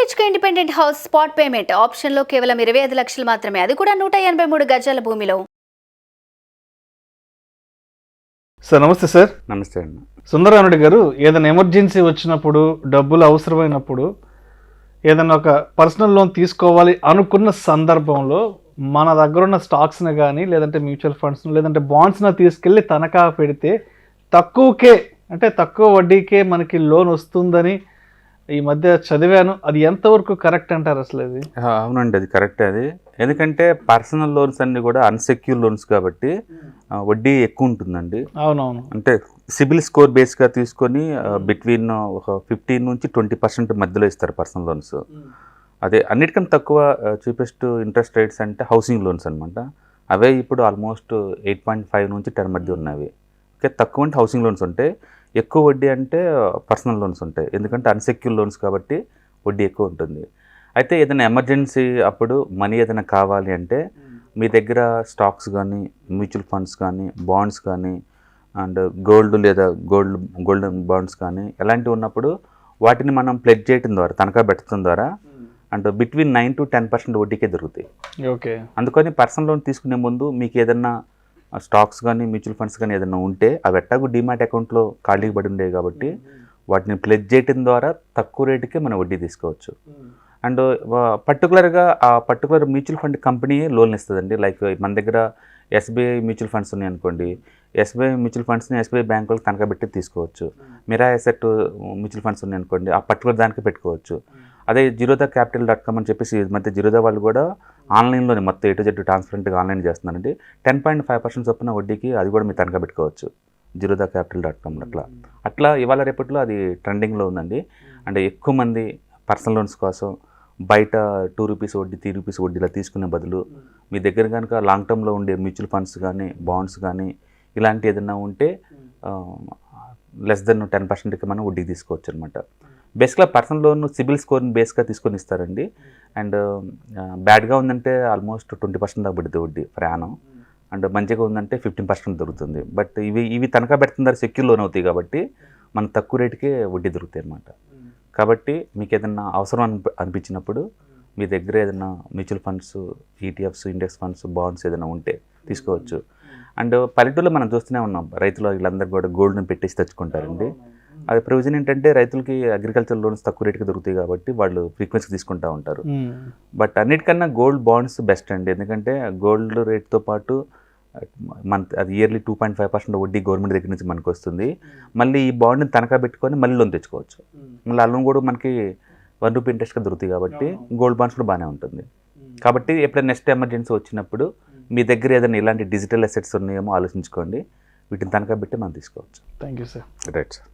BHK independent house spot payment ఆప్షన్లో కేవలం 25 లక్షలు మాత్రమే, అది కూడా 183 గజాల భూమిలో. సార్ నమస్తే సార్. నమస్తే అండి. సుందర రామి రెడ్డి గారు, ఏదైనా ఎమర్జెన్సీ వచ్చినప్పుడు, డబ్బులు అవసరమైనప్పుడు, ఏదైనా ఒక పర్సనల్ లోన్ తీసుకోవాలి అనుకున్న సందర్భంలో మన దగ్గర ఉన్న స్టాక్స్ని కానీ లేదంటే మ్యూచువల్ ఫండ్స్ను లేదంటే బాండ్స్ని తీసుకెళ్ళి తనఖా పెడితే తక్కువకే అంటే తక్కువ వడ్డీకే మనకి లోన్ వస్తుందని ఈ మధ్య చదివాను. అది ఎంతవరకు కరెక్ట్ అంటారు అసలు? అది అవునండి, అది కరెక్టే. అది ఎందుకంటే పర్సనల్ లోన్స్ అన్ని కూడా అన్సెక్యూర్ లోన్స్ కాబట్టి వడ్డీ ఎక్కువ ఉంటుందండి. అవునవును. అంటే సిబిల్ స్కోర్ బేస్గా తీసుకొని బిట్వీన్ ఒక 15 నుంచి 20% మధ్యలో ఇస్తారు పర్సనల్ లోన్స్. అదే అన్నిటికన్నా తక్కువ చీపెస్ట్ ఇంట్రెస్ట్ రేట్స్ అంటే హౌసింగ్ లోన్స్ అనమాట. అవే ఇప్పుడు ఆల్మోస్ట్ 8.5 నుంచి 10 మధ్య ఉన్నవి. ఓకే, తక్కువ అంటే హౌసింగ్ లోన్స్ ఉంటాయి, ఎక్కువ వడ్డీ అంటే పర్సనల్ లోన్స్ ఉంటాయి. ఎందుకంటే అన్సెక్యూర్ లోన్స్ కాబట్టి వడ్డీ ఎక్కువ ఉంటుంది. అయితే ఏదైనా ఎమర్జెన్సీ అప్పుడు మనీ ఏదైనా కావాలి అంటే మీ దగ్గర స్టాక్స్ కానీ మ్యూచువల్ ఫండ్స్ కానీ బాండ్స్ కానీ అండ్ గోల్డ్ లేదా గోల్డెన్ బాండ్స్ కానీ ఎలాంటివి ఉన్నప్పుడు వాటిని మనం ప్లెడ్జ్ చేయడం ద్వారా, తనఖా పెట్టడం ద్వారా అండ్ బిట్వీన్ 9 to 10% వడ్డీకే దొరుకుతాయి. ఓకే. అందుకని పర్సనల్ లోన్ తీసుకునే ముందు మీకు ఏదన్నా స్టాక్స్ కానీ మ్యూచువల్ ఫండ్స్ కానీ ఏదైనా ఉంటే అవి ఎట్టాగు డిమాట్ అకౌంట్లో ఖాళీకి పడి ఉండేవి కాబట్టి వాటిని ప్లెడ్జ్ చేయడం ద్వారా తక్కువ రేటుకే మనం వడ్డీ తీసుకోవచ్చు. అండ్ పర్టికులర్గా ఆ particular mutual fund company loan ఇస్తుందండి. లైక్ మన దగ్గర SBI మ్యూచువల్ ఫండ్స్ ఉన్నాయి అనుకోండి, SBI మ్యూచువల్ ఫండ్స్ని SBI బ్యాంకులకు తనఖా పెట్టి తీసుకోవచ్చు. మిరా అసెట్ మ్యూచువల్ ఫండ్స్ ఉన్నాయి అనుకోండి, ఆ పర్టికులర్ దానికి పెట్టుకోవచ్చు. అదే jirodhacapital.com అని చెప్పేసి ఈ మధ్య జిరోదా వాళ్ళు కూడా ఆన్లైన్లోనే మొత్తం A to Z ట్రాన్స్పరెంట్గా ఆన్లైన్ చేస్తున్నారండి. 10.5% చొప్పున వడ్డీకి అది కూడా మీరు తనఖా పెట్టుకోవచ్చు jirodhacapital.com. అట్లా ఇవాళ రేపట్లో అది ట్రెండింగ్లో ఉందండి. అంటే ఎక్కువ మంది పర్సనల్ లోన్స్ కోసం బయట 2 రూపీస్ వడ్డీ 3 రూపీస్ వడ్డీలా తీసుకునే బదులు మీ దగ్గర కనుక లాంగ్ టర్మ్లో ఉండే మ్యూచువల్ ఫండ్స్ కానీ బాండ్స్ కానీ ఇలాంటి ఏదైనా ఉంటే లెస్ దెన్ 10%కి మనం వడ్డీ తీసుకోవచ్చు అనమాట. బేసిక్గా పర్సనల్ లోన్ సిబిల్ స్కోర్ని బేస్గా తీసుకొని ఇస్తారండి. అండ్ బ్యాడ్గా ఉందంటే ఆల్మోస్ట్ 20% దాకా పడుతుంది వడ్డీ ప్రయాణం. అండ్ మంచిగా ఉందంటే 15% దొరుకుతుంది. బట్ ఇవి తనఖా పెడుతున్నారు, సెక్యూర్ లోన్ అవుతాయి కాబట్టి మనకు తక్కువ రేటుకే వడ్డీ దొరుకుతాయి అన్నమాట. కాబట్టి మీకు ఏదైనా అవసరం అనిపించినప్పుడు మీ దగ్గర ఏదైనా mutual funds, ETFs, index funds, bonds ఏదైనా ఉంటే తీసుకోవచ్చు. అండ్ పల్లెటూరులో మనం చూస్తూనే ఉన్నాం, రైతులు వీళ్ళందరూ కూడా గోల్డ్ని పెట్టేసి తెచ్చుకుంటారండి. అది ప్రొవిజన్ ఏంటంటే రైతులకి అగ్రికల్చర్ లోన్స్ తక్కువ రేటుకి దొరుకుతాయి కాబట్టి వాళ్ళు ఫ్రీక్వెన్సీ తీసుకుంటూ ఉంటారు. బట్ అన్నిటికన్నా గోల్డ్ బాండ్స్ బెస్ట్ అండి. ఎందుకంటే గోల్డ్ రేట్తో పాటు అది ఇయర్లీ 2.5% వడ్డీ గవర్నమెంట్ దగ్గర నుంచి మనకు వస్తుంది. మళ్ళీ ఈ బాండ్ని తనఖా పెట్టుకొని మళ్ళీ లోన్ తెచ్చుకోవచ్చు. మళ్ళీ ఆ లోన్ కూడా మనకి 1 రూపీ ఇంట్రెస్ట్గా దొరుకుతాయి కాబట్టి గోల్డ్ బాండ్స్ కూడా బాగానే ఉంటుంది. కాబట్టి ఎప్పుడైనా నెక్స్ట్ ఎమర్జెన్సీ వచ్చినప్పుడు మీ దగ్గర ఏదైనా ఇలాంటి డిజిటల్ అసెట్స్ ఉన్నాయేమో ఆలోచించుకోండి, వీటిని తనఖా పెట్టి మనం తీసుకోవచ్చు. Thank you sir. Right sir.